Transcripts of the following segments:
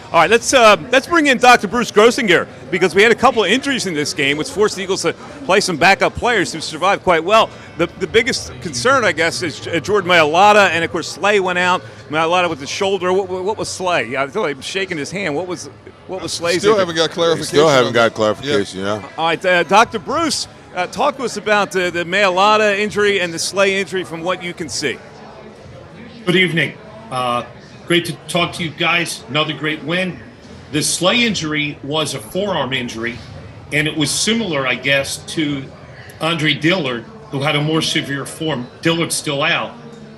All right, let's bring in Dr. Bruce Grossinger because we had a couple of injuries in this game, which forced the Eagles to play some backup players who survived quite well. The biggest concern, I guess, is Jordan Mailata, and of course Slay went out. Mailata with the shoulder. What was Slay? I feel like I'm shaking his hand. What was Slay's? Still haven't got clarification. Still haven't got clarification. Yeah. All right, Dr. Bruce, talk to us about the Mailata injury and the Slay injury from what you can see. Good evening. Great to talk to you guys. Another great win. The Slay injury was a forearm injury, and it was similar, I guess, to Andre Dillard, who had a more severe form. Dillard's still out.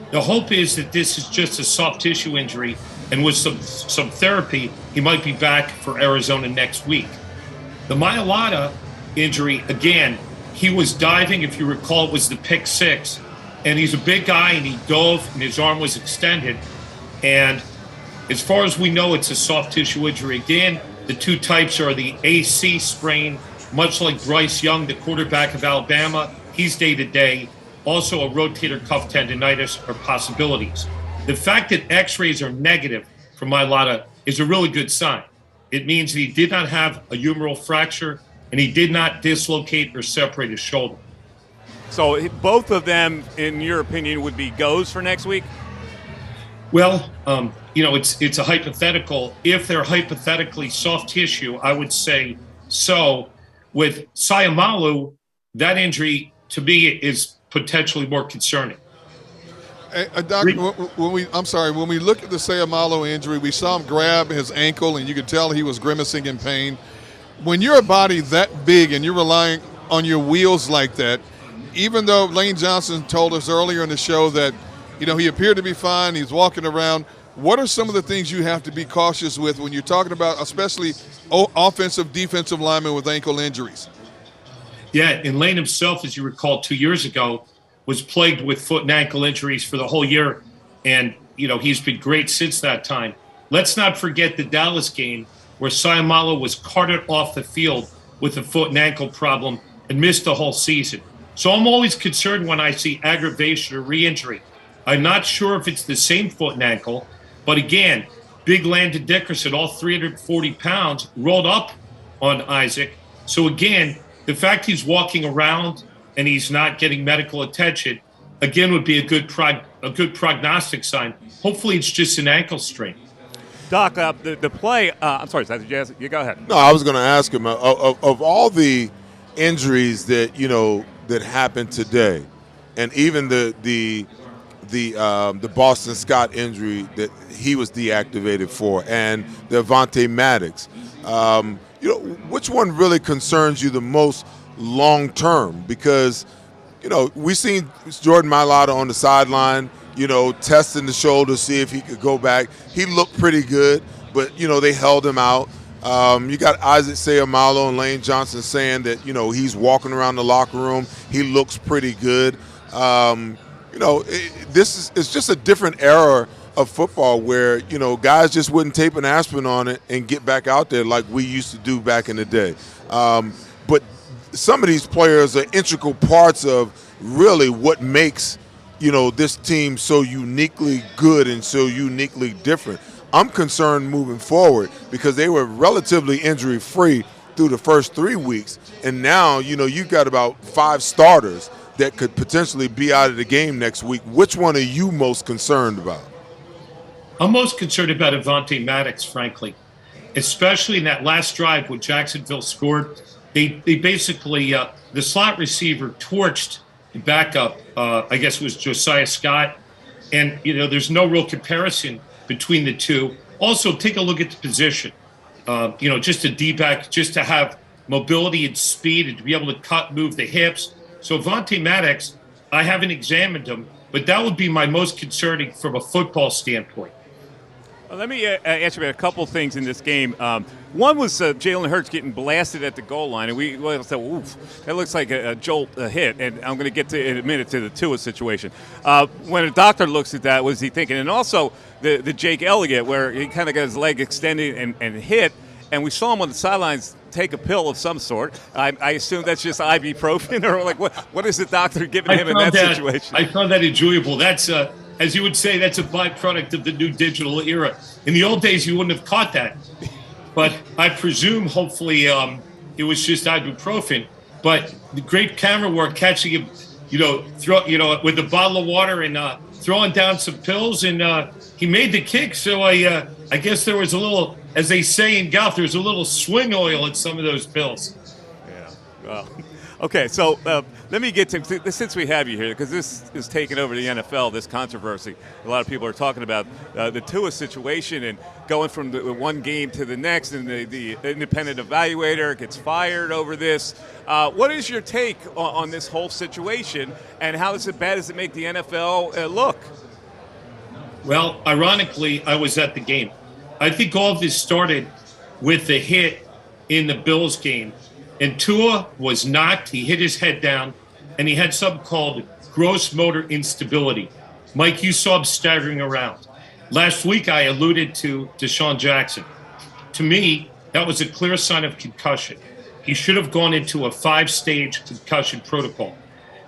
The hope is that this is just a soft tissue injury, and with some therapy, he might be back for Arizona next week. The Mailata injury, again, he was diving. If you recall, it was the pick six, and he's a big guy, and he dove, and his arm was extended. And as far as we know, it's a soft tissue injury. Again, the two types are the AC sprain, much like Bryce Young, the quarterback of Alabama. He's day-to-day. Also, a rotator cuff tendonitis are possibilities. The fact that x-rays are negative for Mailata is a really good sign. It means that he did not have a humeral fracture, and he did not dislocate or separate his shoulder. So both of them, in your opinion, would be goes for next week? Well, it's a hypothetical. If they're hypothetically soft tissue, I would say so. With Sayamalu, that injury to me is potentially more concerning. Doctor, when we look at the Sayamalu injury, we saw him grab his ankle, and you could tell he was grimacing in pain. When you're a body that big and you're relying on your wheels like that, even though Lane Johnson told us earlier in the show that he appeared to be fine, he's walking around, what are some of the things you have to be cautious with when you're talking about especially offensive, defensive linemen with ankle injuries? Yeah, and Lane himself, as you recall, 2 years ago, was plagued with foot and ankle injuries for the whole year, and he's been great since that time. Let's not forget the Dallas game where Sayamalu was carted off the field with a foot and ankle problem and missed the whole season. So I'm always concerned when I see aggravation or re-injury. I'm not sure if it's the same foot and ankle, but again, big Landon Dickerson, all 340 pounds, rolled up on Isaac. So again, the fact he's walking around and he's not getting medical attention, again, would be a good prognostic sign. Hopefully it's just an ankle strain. Doc, the play, I'm sorry, you go ahead. No, I was going to ask him, of all the injuries that happened today, and even the Boston Scott injury that he was deactivated for, and the Avonte Maddox, which one really concerns you the most long term? Because we seen Jordan Mailata on the sideline, testing the shoulder, see if he could go back. He looked pretty good, but they held him out. You got Isaac Sayamalu and Lane Johnson saying that he's walking around the locker room. He looks pretty good. It's just a different era of football where guys just wouldn't tape an aspirin on it and get back out there like we used to do back in the day. But some of these players are integral parts of really what makes this team so uniquely good and so uniquely different. I'm concerned moving forward because they were relatively injury-free through the first 3 weeks, and now you've got about 5 starters that could potentially be out of the game next week. Which one are you most concerned about? I'm most concerned about Avonte Maddox, frankly, especially in that last drive when Jacksonville scored. They basically, the slot receiver torched the backup, I guess it was Josiah Scott, and there's no real comparison between the two. Also, take a look at the position. Just a D-back, just to have mobility and speed and to be able to cut, move the hips. So Avonte Maddox, I haven't examined him, but that would be my most concerning from a football standpoint. Let me ask you about a couple things in this game. One was Jalen Hurts getting blasted at the goal line, and we said, oof, that looks like a jolt, a hit, and I'm going to get to in a minute to the Tua situation. When a doctor looks at that, what is he thinking? And also the Jake Elliott, where he kind of got his leg extended and hit, and we saw him on the sidelines take a pill of some sort. I assume that's just ibuprofen, or what is the doctor giving him in that situation? I found that enjoyable. That's as you would say, that's a byproduct of the new digital era. In the old days, you wouldn't have caught that. But I presume, hopefully, it was just ibuprofen. But the great camera work, catching him, with a bottle of water and throwing down some pills, and he made the kick. So I guess there was a little, as they say in golf, there was a little swing oil in some of those pills. Yeah. Well, okay. So let me get to, since we have you here, because this is taking over the NFL, this controversy. A lot of people are talking about the Tua situation and going from the one game to the next, and the independent evaluator gets fired over this. What is your take on this whole situation, and how bad does it make the NFL look? Well, ironically, I was at the game. I think all of this started with the hit in the Bills game. And Tua was knocked, he hit his head down, and he had something called gross motor instability. Mike, you saw him staggering around. Last week, I alluded to Deshaun Jackson. To me, that was a clear sign of concussion. He should have gone into a 5-stage concussion protocol.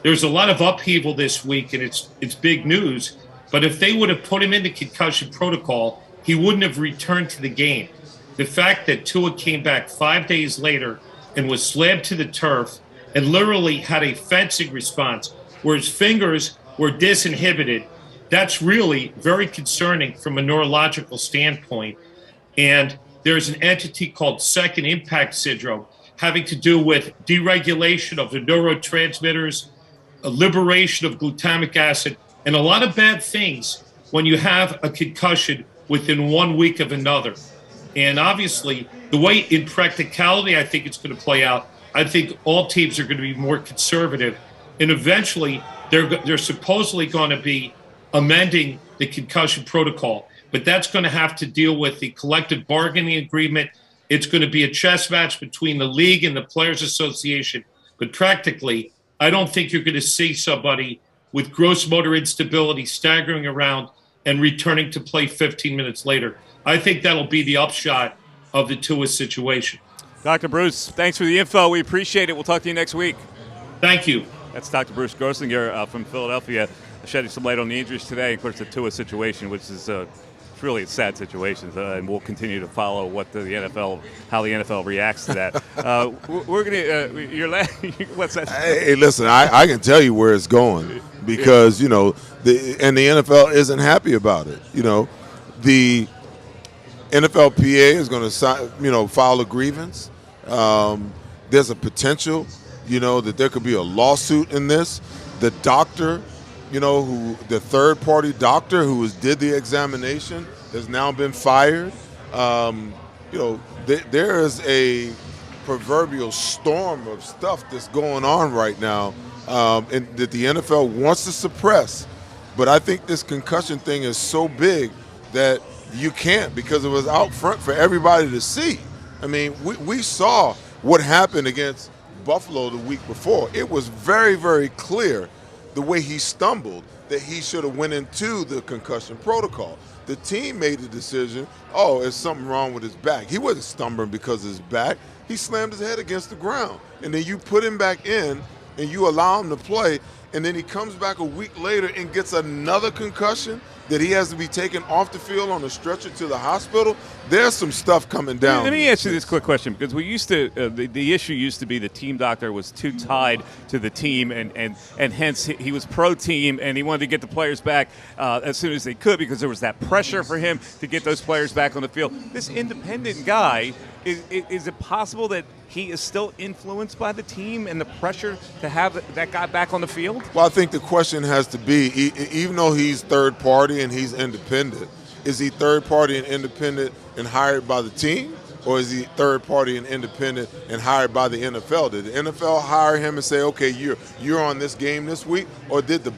There's a lot of upheaval this week, and it's big news. But if they would have put him into concussion protocol, he wouldn't have returned to the game. The fact that Tua came back 5 days later and was slammed to the turf and literally had a fencing response where his fingers were disinhibited, that's really very concerning from a neurological standpoint. And there's an entity called second impact syndrome having to do with deregulation of the neurotransmitters, a liberation of glutamic acid, and a lot of bad things when you have a concussion within 1 week of another. And obviously, the way in practicality I think it's going to play out, I think all teams are going to be more conservative. And eventually, they're supposedly going to be amending the concussion protocol. But that's going to have to deal with the collective bargaining agreement. It's going to be a chess match between the league and the Players Association. But practically, I don't think you're going to see somebody with gross motor instability staggering around and returning to play 15 minutes later. I think that'll be the upshot of the Tua situation. Dr. Bruce, thanks for the info. We appreciate it. We'll talk to you next week. Thank you. That's Dr. Bruce Grossinger from Philadelphia, shedding some light on the injuries today. Of course, the Tua situation, which is it's really a sad situation, and we'll continue to follow what how the NFL reacts to that. We're gonna. What's that? Hey, listen, I can tell you where it's going because the NFL isn't happy about it. The NFLPA is going to file a grievance. There's a potential, that there could be a lawsuit in this. The doctor, the third-party doctor who did the examination has now been fired. There is a proverbial storm of stuff that's going on right now and that the NFL wants to suppress. But I think this concussion thing is so big that you can't, because it was out front for everybody to see. I mean, we saw what happened against Buffalo the week before. It was very, very clear the way he stumbled that he should have went into the concussion protocol. The team made the decision, there's something wrong with his back. He wasn't stumbling because of his back. He slammed his head against the ground. And then you put him back in and you allow him to play, and then he comes back a week later and gets another concussion that he has to be taken off the field on a stretcher to the hospital. There's some stuff coming down. Let me ask you this quick question, because we used to the issue used to be the team doctor was too tied to the team, and hence he was pro team, and he wanted to get the players back as soon as they could because there was that pressure for him to get those players back on the field. This independent guy, is it possible that he is still influenced by the team and the pressure to have that guy back on the field? Well, I think the question has to be, even though he's third party and he's independent, is he third party and independent and hired by the team? Or is he third party and independent and hired by the NFL? Did the NFL hire him and say, okay, you're on this game this week? Or did the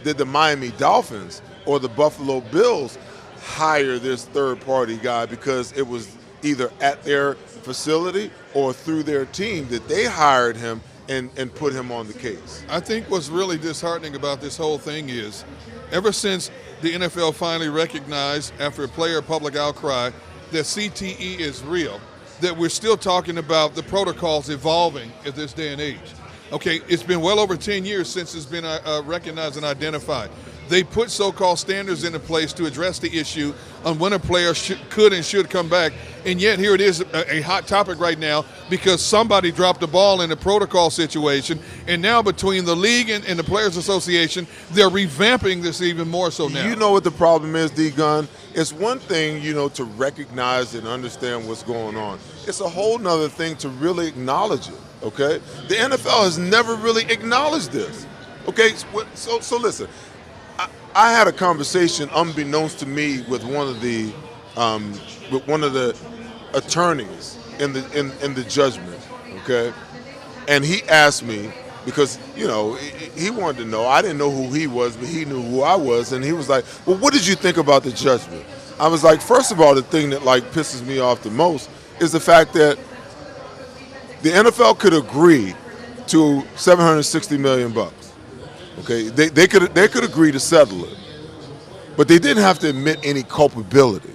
the Miami Dolphins or the Buffalo Bills hire this third party guy because it was either at their facility or through their team that they hired him and put him on the case? I think what's really disheartening about this whole thing is ever since the NFL finally recognized, after a player public outcry, that CTE is real, that we're still talking about the protocols evolving at this day and age. Okay, it's been well over 10 years since it's been recognized and identified. They put so-called standards into place to address the issue on when a player could and should come back, and yet here it is, a hot topic right now because somebody dropped the ball in a protocol situation, and now between the league and the Players Association, they're revamping this even more so now. You know what the problem is, D-Gun? It's one thing, to recognize and understand what's going on. It's a whole nother thing to really acknowledge it, okay? The NFL has never really acknowledged this, okay? So listen. I had a conversation, unbeknownst to me, with one of the attorneys in the judgment. Okay, and he asked me because he wanted to know. I didn't know who he was, but he knew who I was, and he was like, "Well, what did you think about the judgment?" I was like, first of all, the thing that pisses me off the most is the fact that the NFL could agree to $760 million. Okay, they could agree to settle it, but they didn't have to admit any culpability.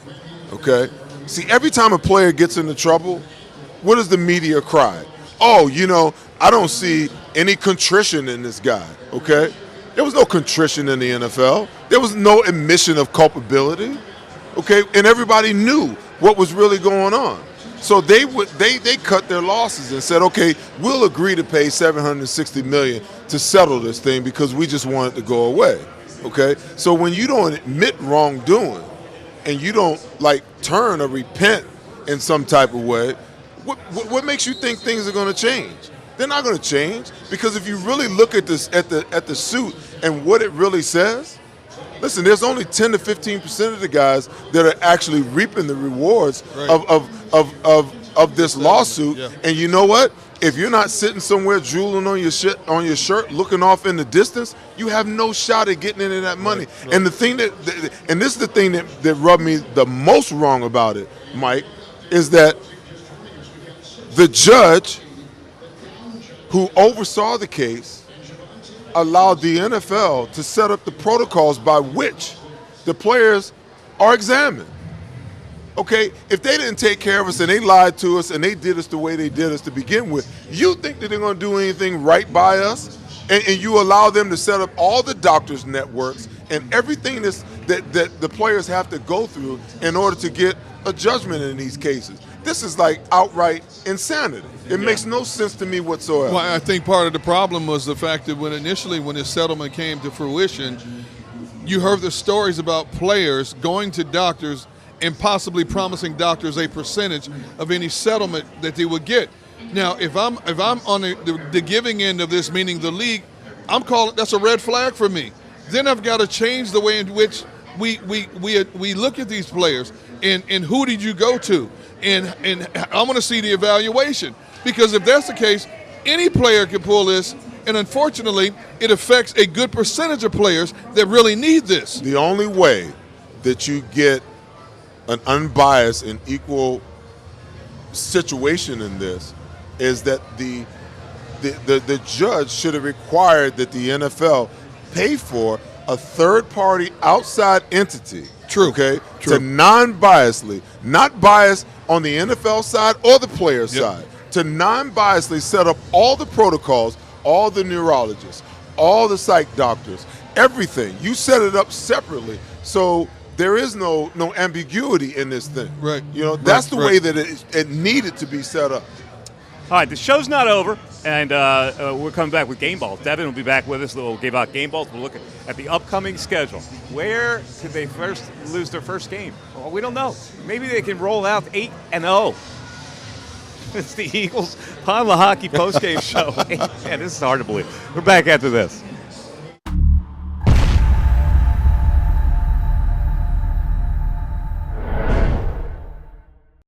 Okay, see, every time a player gets into trouble, what does the media cry? Oh, I don't see any contrition in this guy. Okay, there was no contrition in the NFL. There was no admission of culpability. Okay, and everybody knew what was really going on. So they cut their losses and said, okay, we'll agree to pay $760 million to settle this thing because we just want it to go away. Okay? So when you don't admit wrongdoing and you don't turn or repent in some type of way, what makes you think things are going to change? They're not going to change, because if you really look at this at the suit and what it really says, listen, there's only 10 to 15% of the guys that are actually reaping the rewards of this lawsuit. Yeah. And you know what? If you're not sitting somewhere drooling on your shirt, looking off in the distance, you have no shot at getting into that money. Right. And the thing and this is the thing that rubbed me the most wrong about it, Mike, is that the judge who oversaw the case allowed the NFL to set up the protocols by which the players are examined. Okay, if they didn't take care of us and they lied to us and they did us the way they did us to begin with, you think that they're going to do anything right by us? And you allow them to set up all the doctors' networks and everything that the players have to go through in order to get a judgment in these cases. This is outright insanity. It makes no sense to me whatsoever. Well, I think part of the problem was the fact that when this settlement came to fruition, you heard the stories about players going to doctors and possibly promising doctors a percentage of any settlement that they would get. Now, if I'm on the giving end of this, meaning the league, I'm calling that's a red flag for me. Then I've got to change the way in which we look at these players and who did you go to, and I want to see the evaluation, because if that's the case, any player can pull this, and unfortunately, it affects a good percentage of players that really need this. The only way that you get an unbiased and equal situation in this is that the judge should have required that the NFL pay for a third-party outside entity. True. Okay. True. To non-biasedly, not biased on the NFL side or the player side, to non-biasedly set up all the protocols, all the neurologists, all the psych doctors, everything. You set it up separately, so there is no ambiguity in this thing. Right. That's the way that it needed to be set up. All right, the show's not over, and we're coming back with game balls. Devin will be back with us. We'll give out game balls. We'll look at the upcoming schedule. Where could they first lose their first game? Well, we don't know. Maybe they can roll out 8-0. It's the Eagles Pond La Hockey postgame show. Man, this is hard to believe. We're back after this.